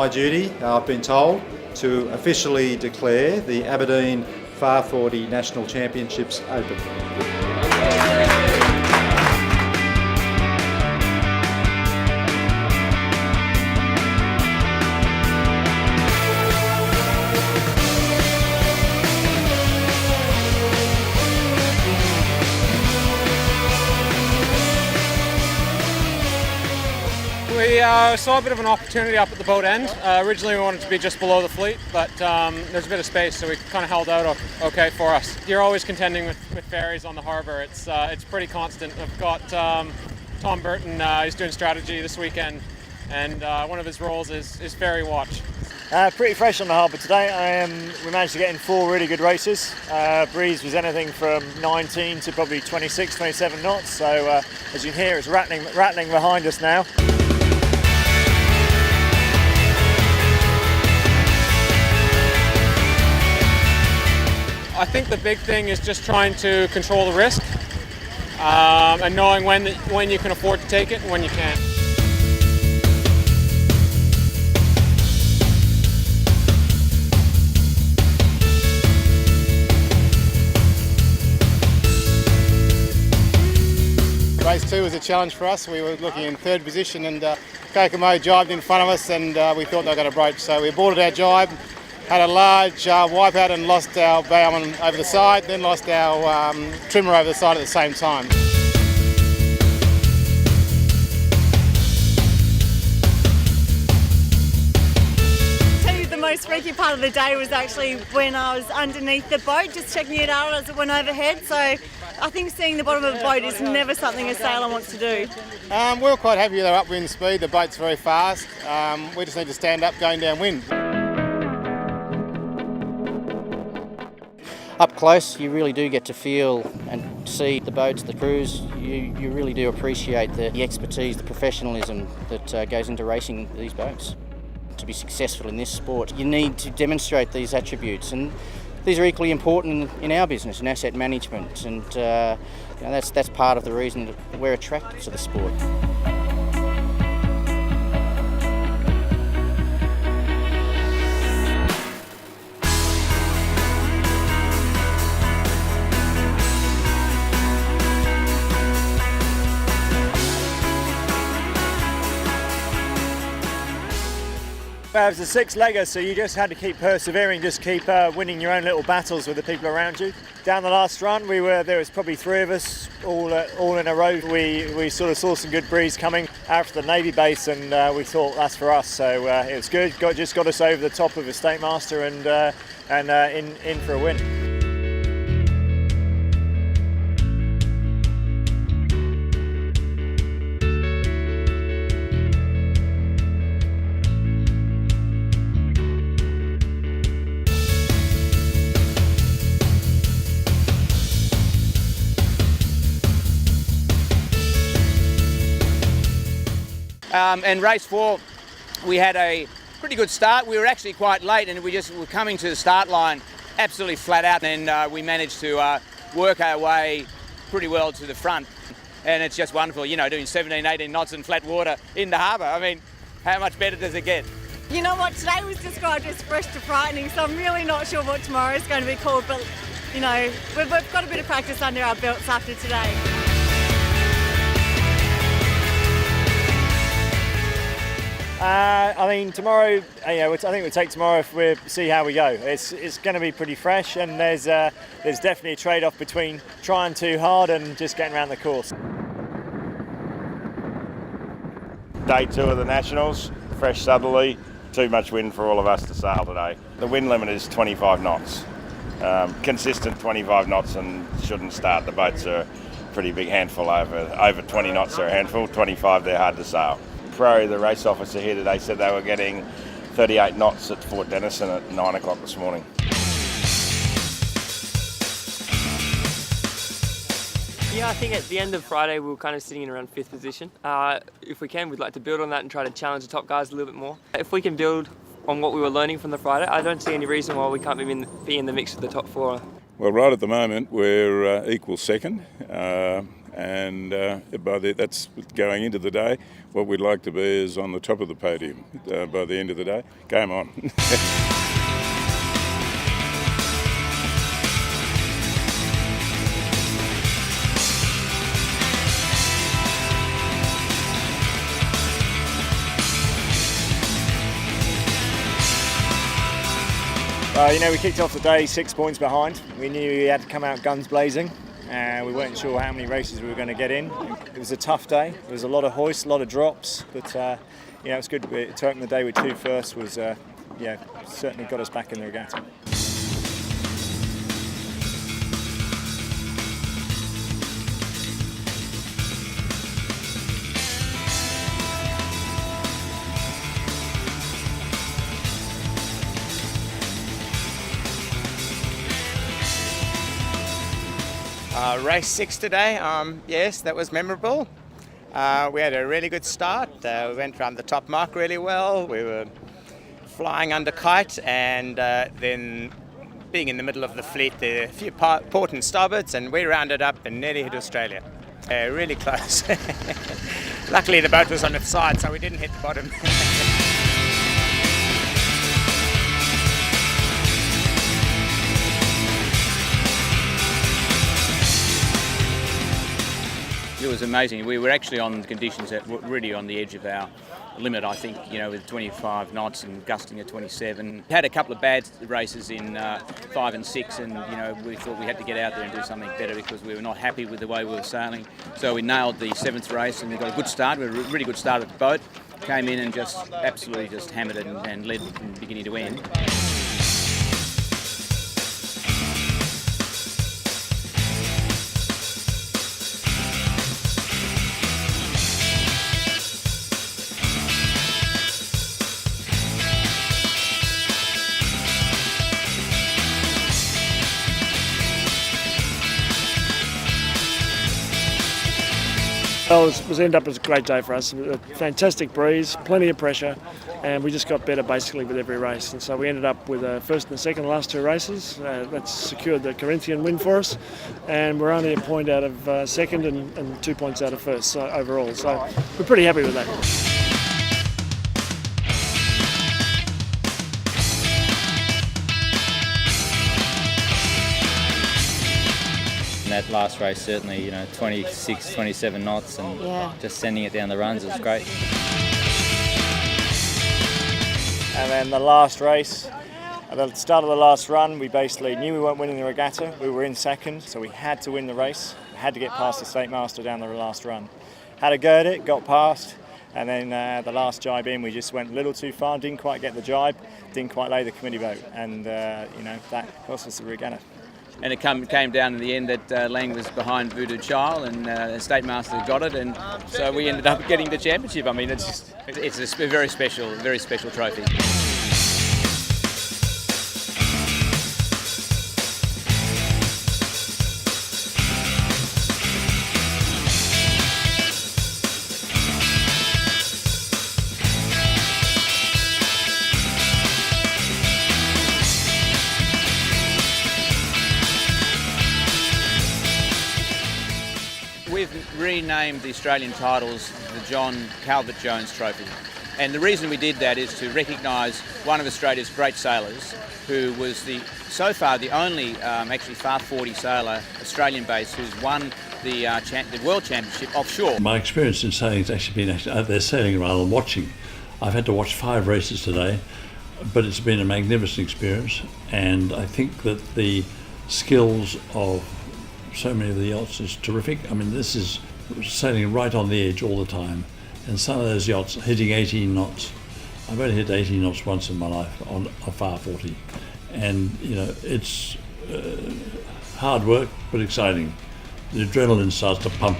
my duty, I've been told, to officially declare the Aberdeen Farr 40 National Championships open. We saw a bit of an opportunity up at the boat end. Originally we wanted to be just below the fleet, but there's a bit of space, so we kind of held out okay for us. You're always contending with ferries on the harbour. It's pretty constant. I've got Tom Burton, he's doing strategy this weekend, and one of his roles is ferry watch. Pretty fresh on the harbour today. We managed to get in 4 really good races. Breeze was anything from 19 to probably 26, 27 knots, so as you can hear, it's rattling behind us now. I think the big thing is just trying to control the risk and knowing when you can afford to take it and when you can't. Race 2 was a challenge for us. We were looking in 3rd position and Kokomo jibed in front of us and we thought they were going to broach. So we aborted our jibe, had a large wipeout and lost our bowman over the side, then lost our trimmer over the side at the same time. The most freaky part of the day was actually when I was underneath the boat, just checking it out as it went overhead. So I think seeing the bottom of a boat is never something a sailor wants to do. We're quite happy with our upwind speed. The boat's very fast. We just need to stand up going downwind. Up close, you really do get to feel and see the boats, the crews. You really do appreciate the expertise, the professionalism that goes into racing these boats. To be successful in this sport, you need to demonstrate these attributes, and these are equally important in our business, in asset management, and that's part of the reason that we're attracted to the sport. It was a 6-legger, so you just had to keep persevering, just keep winning your own little battles with the people around you. Down the last run, there was probably 3 of us all in a row. We sort of saw some good breeze coming out from the Navy base, and we thought that's for us. So it was good. Just got us over the top of the State Master and in for a win. And race 4, we had a pretty good start. We were actually quite late and we were coming to the start line absolutely flat out, and we managed to work our way pretty well to the front. And it's just wonderful, you know, doing 17, 18 knots in flat water in the harbour. I mean, how much better does it get? You know what, today was described as fresh to frightening, so I'm really not sure what tomorrow is going to be called, but you know, we've got a bit of practice under our belts after today. I mean, tomorrow, I think we'll take tomorrow if we see how we go. It's going to be pretty fresh, and there's definitely a trade-off between trying too hard and just getting around the course. Day 2 of the Nationals, fresh southerly, too much wind for all of us to sail today. The wind limit is 25 knots, consistent 25 knots, and shouldn't start. The boats are a pretty big handful. Over 20 knots are a handful, 25 they're hard to sail. Pro, the race officer here today, said they were getting 38 knots at Fort Denison at 9 o'clock this morning. Yeah, I think at the end of Friday we were kind of sitting in around 5th position. If we can, we'd like to build on that and try to challenge the top guys a little bit more. If we can build on what we were learning from the Friday, I don't see any reason why we can't be in the mix of the top 4. Well, right at the moment we're equal second, and that's going into the day. What we'd like to be is on the top of the podium by the end of the day. Game on. We kicked off the day 6 points behind. We knew we had to come out guns blazing. We weren't sure how many races we were going to get in. It was a tough day. There was a lot of hoists, a lot of drops, but it was good. To open the day with 2 firsts was certainly got us back in the regatta. Race 6 today, yes, that was memorable. We had a really good start. We went around the top mark really well. We were flying under kite, and then being in the middle of the fleet, there were a few port and starboards, and we rounded up and nearly hit Australia. Really close. Luckily the boat was on its side, so we didn't hit the bottom. It was amazing. We were actually on conditions that were really on the edge of our limit, I think, with 25 knots and gusting at 27. We had a couple of bad races in 5 and 6, and we thought we had to get out there and do something better because we were not happy with the way we were sailing. So we nailed the 7th race and we got a good start. We had a really good start at the boat. Came in and just absolutely just hammered it and led from beginning to end. Well, it was ended up as a great day for us. A fantastic breeze, plenty of pressure, and we just got better basically with every race. And so we ended up with a first and a second last 2 races. That's secured the Corinthian win for us, and we're only a point out of second and 2 points out of first overall. So we're pretty happy with that. That last race certainly, 26, 27 knots and just sending it down the runs was great. And then the last race, at the start of the last run, we basically knew we weren't winning the regatta. We were in second, so we had to win the race. We had to get past the State Master down the last run. Had a go at it, got past, and then the last jibe in, we just went a little too far, didn't quite get the jibe, didn't quite lay the committee boat, and that cost us the regatta. And it came down in the end that Lang was behind Voodoo Child, and the State Master got it, and so we ended up getting the championship. I mean, it's a very special trophy. We've renamed the Australian titles the John Calvert-Jones Trophy. And the reason we did that is to recognise one of Australia's great sailors who was so far the only actually Farr 40 sailor, Australian-based, who's won the World Championship offshore. My experience in sailing has actually been out there sailing rather than watching. I've had to watch 5 races today, but it's been a magnificent experience, and I think that the skills of so many of the yachts is terrific. I mean, this is sailing right on the edge all the time, and some of those yachts hitting 18 knots. I've only hit 18 knots once in my life on a Farr 40, and it's hard work but exciting. The adrenaline starts to pump.